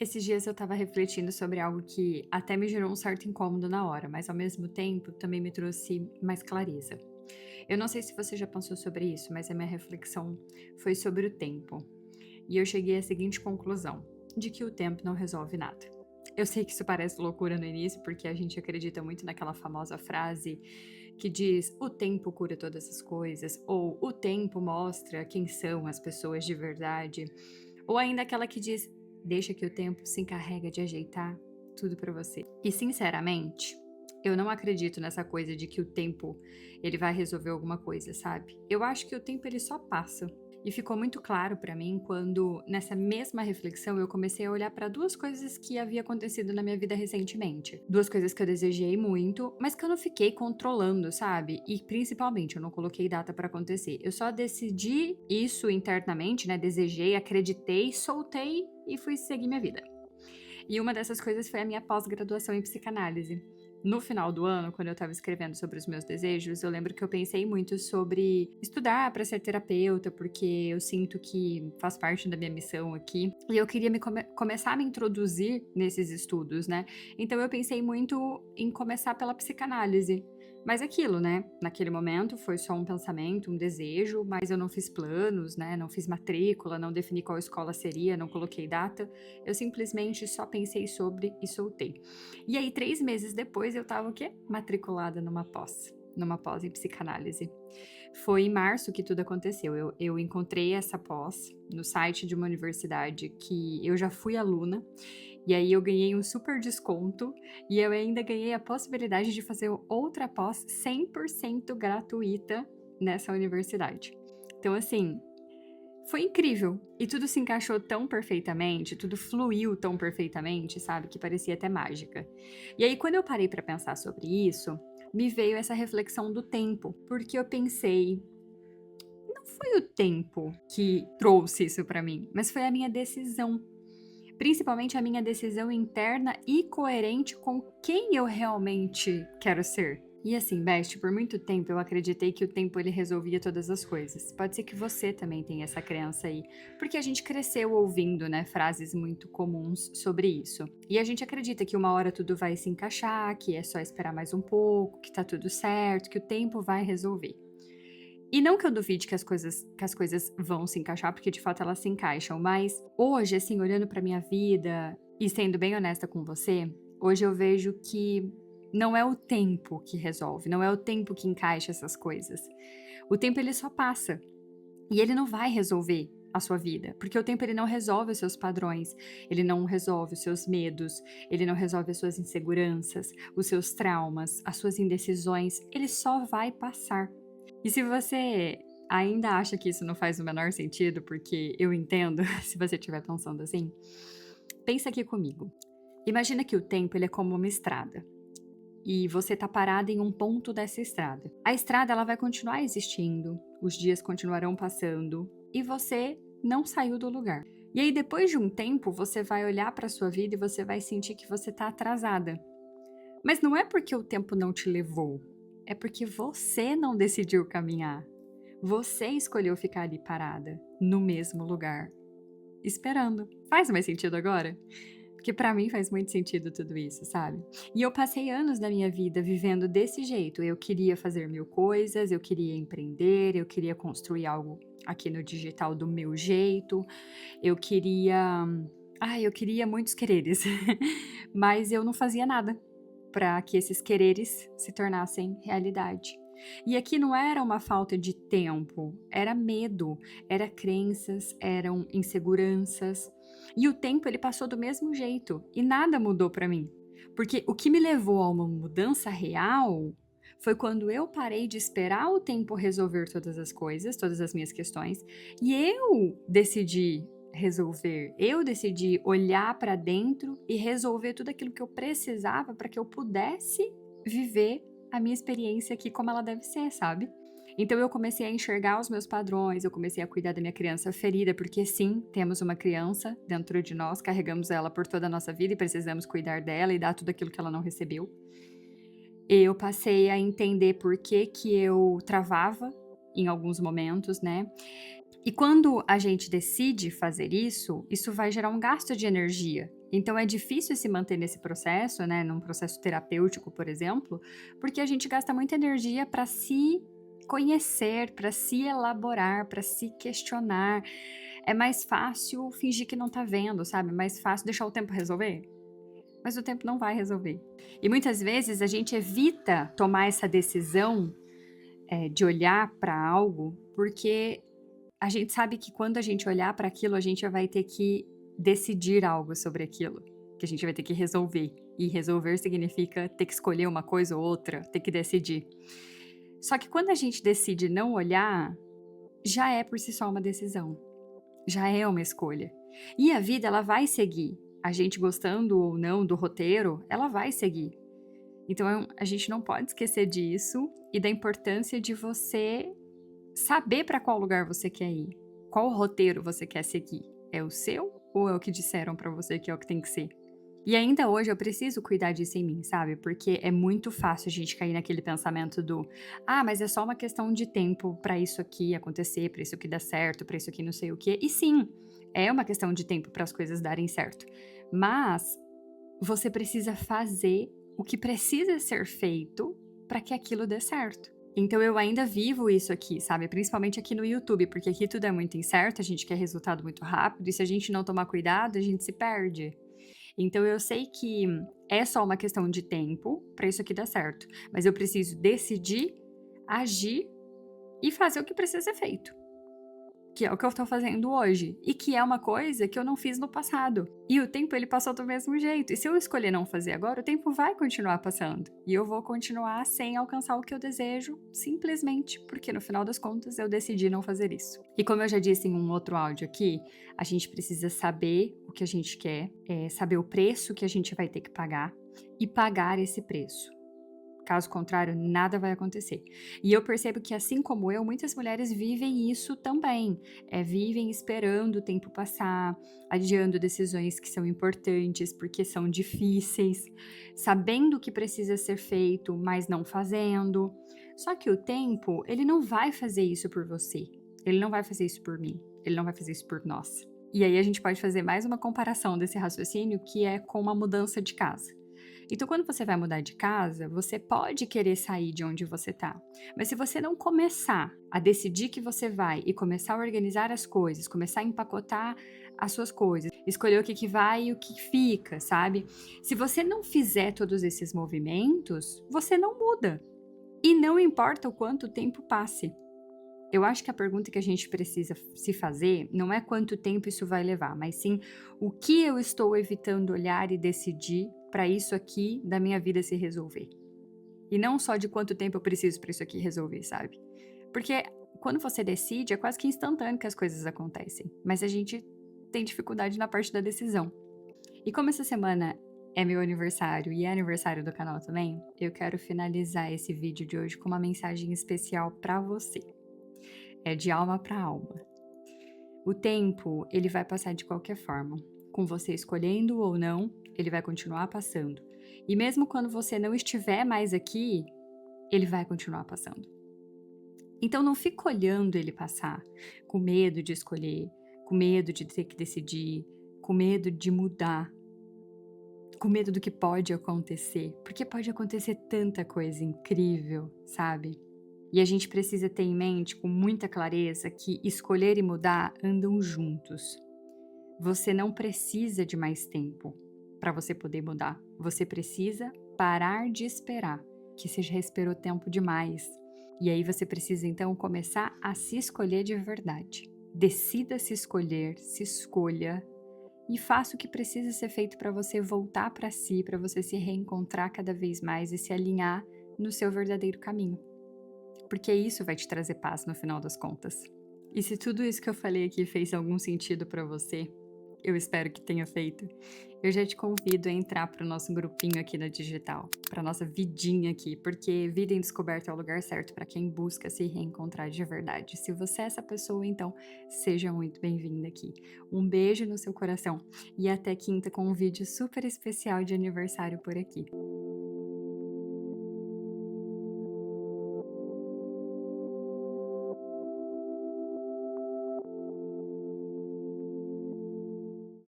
Esses dias eu estava refletindo sobre algo que até me gerou um certo incômodo na hora, mas ao mesmo tempo também me trouxe mais clareza. Eu não sei se você já pensou sobre isso, mas a minha reflexão foi sobre o tempo. E eu cheguei à seguinte conclusão: de que o tempo não resolve nada. Eu sei que isso parece loucura no início, porque a gente acredita muito naquela famosa frase que diz: o tempo cura todas as coisas, ou o tempo mostra quem são as pessoas de verdade. Ou ainda aquela que diz: deixa que o tempo se encarrega de ajeitar tudo pra você. E sinceramente, eu não acredito nessa coisa de que o tempo ele vai resolver alguma coisa, sabe? Eu acho que o tempo ele só passa. E ficou muito claro pra mim quando, nessa mesma reflexão, eu comecei a olhar pra duas coisas que havia acontecido na minha vida recentemente. Duas coisas que eu desejei muito, mas que eu não fiquei controlando, sabe? E principalmente, eu não coloquei data pra acontecer. Eu só decidi isso internamente, né? Desejei, acreditei, soltei e fui seguir minha vida. E uma dessas coisas foi a minha pós-graduação em psicanálise. No final do ano, quando eu estava escrevendo sobre os meus desejos, eu lembro que eu pensei muito sobre estudar para ser terapeuta, porque eu sinto que faz parte da minha missão aqui. E eu queria começar a me introduzir nesses estudos, né? Então eu pensei muito em começar pela psicanálise. Mas aquilo, né? Naquele momento foi só um pensamento, um desejo, mas eu não fiz planos, né? Não fiz matrícula, não defini qual escola seria, não coloquei data. Eu simplesmente só pensei sobre e soltei. E aí, 3 meses depois, eu tava o quê? Matriculada numa pós em psicanálise. Foi em março que tudo aconteceu. Eu encontrei essa pós no site de uma universidade que eu já fui aluna, e aí eu ganhei um super desconto, e eu ainda ganhei a possibilidade de fazer outra pós 100% gratuita nessa universidade. Então, assim, foi incrível. E tudo se encaixou tão perfeitamente, tudo fluiu tão perfeitamente, sabe? Que parecia até mágica. E aí, quando eu parei pra pensar sobre isso, me veio essa reflexão do tempo, porque eu pensei, não foi o tempo que trouxe isso pra mim, mas foi a minha decisão. Principalmente a minha decisão interna e coerente com quem eu realmente quero ser. E assim, Best, por muito tempo eu acreditei que o tempo ele resolvia todas as coisas. Pode ser que você também tenha essa crença aí, porque a gente cresceu ouvindo, né, frases muito comuns sobre isso. E a gente acredita que uma hora tudo vai se encaixar, que é só esperar mais um pouco, que tá tudo certo, que o tempo vai resolver. E não que eu duvide que as coisas vão se encaixar, porque de fato elas se encaixam, mas hoje, assim, olhando pra minha vida e sendo bem honesta com você, hoje eu vejo que não é o tempo que resolve, não é o tempo que encaixa essas coisas. O tempo ele só passa e ele não vai resolver a sua vida, porque o tempo ele não resolve os seus padrões, ele não resolve os seus medos, ele não resolve as suas inseguranças, os seus traumas, as suas indecisões, ele só vai passar. E se você ainda acha que isso não faz o menor sentido, porque eu entendo, se você estiver pensando assim, pensa aqui comigo. Imagina que o tempo ele é como uma estrada e você tá parada em um ponto dessa estrada. A estrada ela vai continuar existindo, os dias continuarão passando e você não saiu do lugar. E aí depois de um tempo você vai olhar para sua vida e você vai sentir que você tá atrasada. Mas não é porque o tempo não te levou, é porque você não decidiu caminhar. Você escolheu ficar ali parada, no mesmo lugar, esperando. Faz mais sentido agora? Porque pra mim faz muito sentido tudo isso, sabe? E eu passei anos da minha vida vivendo desse jeito. Eu queria fazer mil coisas, eu queria empreender, eu queria construir algo aqui no digital do meu jeito. Eu queria. Eu queria muitos quereres. Mas eu não fazia nada para que esses quereres se tornassem realidade. E aqui não era uma falta de tempo, era medo, era crenças, eram inseguranças. E o tempo ele passou do mesmo jeito e nada mudou para mim. Porque o que me levou a uma mudança real foi quando eu parei de esperar o tempo resolver todas as coisas, todas as minhas questões, e eu decidi resolver. Eu decidi olhar para dentro e resolver tudo aquilo que eu precisava para que eu pudesse viver a minha experiência aqui como ela deve ser, sabe? Então eu comecei a enxergar os meus padrões, eu comecei a cuidar da minha criança ferida, porque sim, temos uma criança dentro de nós, carregamos ela por toda a nossa vida e precisamos cuidar dela e dar tudo aquilo que ela não recebeu. Eu passei a entender por que que eu travava em alguns momentos, né? E quando a gente decide fazer isso, isso vai gerar um gasto de energia. Então é difícil se manter nesse processo, né, num processo terapêutico, por exemplo, porque a gente gasta muita energia para se conhecer, para se elaborar, para se questionar. É mais fácil fingir que não tá vendo, sabe? É mais fácil deixar o tempo resolver. Mas o tempo não vai resolver. E muitas vezes a gente evita tomar essa decisão, de olhar para algo, porque a gente sabe que quando a gente olhar para aquilo, a gente vai ter que decidir algo sobre aquilo, que a gente vai ter que resolver. E resolver significa ter que escolher uma coisa ou outra, ter que decidir. Só que quando a gente decide não olhar, já é por si só uma decisão, já é uma escolha. E a vida, ela vai seguir. A gente gostando ou não do roteiro, ela vai seguir. Então a gente não pode esquecer disso e da importância de você saber para qual lugar você quer ir. Qual roteiro você quer seguir? É o seu ou é o que disseram para você que é o que tem que ser? E ainda hoje eu preciso cuidar disso em mim, sabe? Porque é muito fácil a gente cair naquele pensamento do: ah, mas é só uma questão de tempo para isso aqui acontecer, para isso aqui dar certo, para isso aqui não sei o quê. E sim, é uma questão de tempo para as coisas darem certo. Mas você precisa fazer o que precisa ser feito para que aquilo dê certo. Então eu ainda vivo isso aqui, sabe? Principalmente aqui no YouTube, porque aqui tudo é muito incerto, a gente quer resultado muito rápido, e se a gente não tomar cuidado, a gente se perde. Então eu sei que é só uma questão de tempo para isso aqui dar certo, mas eu preciso decidir, agir e fazer o que precisa ser feito. Que é o que eu tô fazendo hoje, e que é uma coisa que eu não fiz no passado. E o tempo, ele passou do mesmo jeito. E se eu escolher não fazer agora, o tempo vai continuar passando. E eu vou continuar sem alcançar o que eu desejo, simplesmente porque no final das contas eu decidi não fazer isso. E como eu já disse em um outro áudio aqui, a gente precisa saber o que a gente quer, saber o preço que a gente vai ter que pagar e pagar esse preço. Caso contrário, nada vai acontecer. E eu percebo que, assim como eu, muitas mulheres vivem isso também. Vivem esperando o tempo passar, adiando decisões que são importantes porque são difíceis, sabendo o que precisa ser feito, mas não fazendo. Só que o tempo, ele não vai fazer isso por você. Ele não vai fazer isso por mim. Ele não vai fazer isso por nós. E aí a gente pode fazer mais uma comparação desse raciocínio, que é com uma mudança de casa. Então, quando você vai mudar de casa, você pode querer sair de onde você tá. Mas se você não começar a decidir que você vai e começar a organizar as coisas, começar a empacotar as suas coisas, escolher o que vai e o que fica, sabe? Se você não fizer todos esses movimentos, você não muda. E não importa o quanto tempo passe. Eu acho que a pergunta que a gente precisa se fazer não é quanto tempo isso vai levar, mas sim o que eu estou evitando olhar e decidir para isso aqui da minha vida se resolver. E não só de quanto tempo eu preciso para isso aqui resolver, sabe? Porque quando você decide, é quase que instantâneo que as coisas acontecem, mas a gente tem dificuldade na parte da decisão. E como essa semana é meu aniversário e é aniversário do canal também, eu quero finalizar esse vídeo de hoje com uma mensagem especial para você. É de alma para alma. O tempo, ele vai passar de qualquer forma. Com você escolhendo ou não, ele vai continuar passando. E mesmo quando você não estiver mais aqui, ele vai continuar passando. Então não fica olhando ele passar, com medo de escolher, com medo de ter que decidir, com medo de mudar, com medo do que pode acontecer. Porque pode acontecer tanta coisa incrível, sabe? E a gente precisa ter em mente com muita clareza que escolher e mudar andam juntos. Você não precisa de mais tempo para você poder mudar. Você precisa parar de esperar, que você já esperou tempo demais. E aí você precisa então começar a se escolher de verdade. Decida se escolher, se escolha e faça o que precisa ser feito para você voltar para si, para você se reencontrar cada vez mais e se alinhar no seu verdadeiro caminho. Porque isso vai te trazer paz no final das contas. E se tudo isso que eu falei aqui fez algum sentido para você, eu espero que tenha feito, eu já te convido a entrar para o nosso grupinho aqui na Digital, para nossa vidinha aqui, porque Vida em Descoberta é o lugar certo para quem busca se reencontrar de verdade. Se você é essa pessoa, então seja muito bem-vinda aqui. Um beijo no seu coração e até quinta com um vídeo super especial de aniversário por aqui.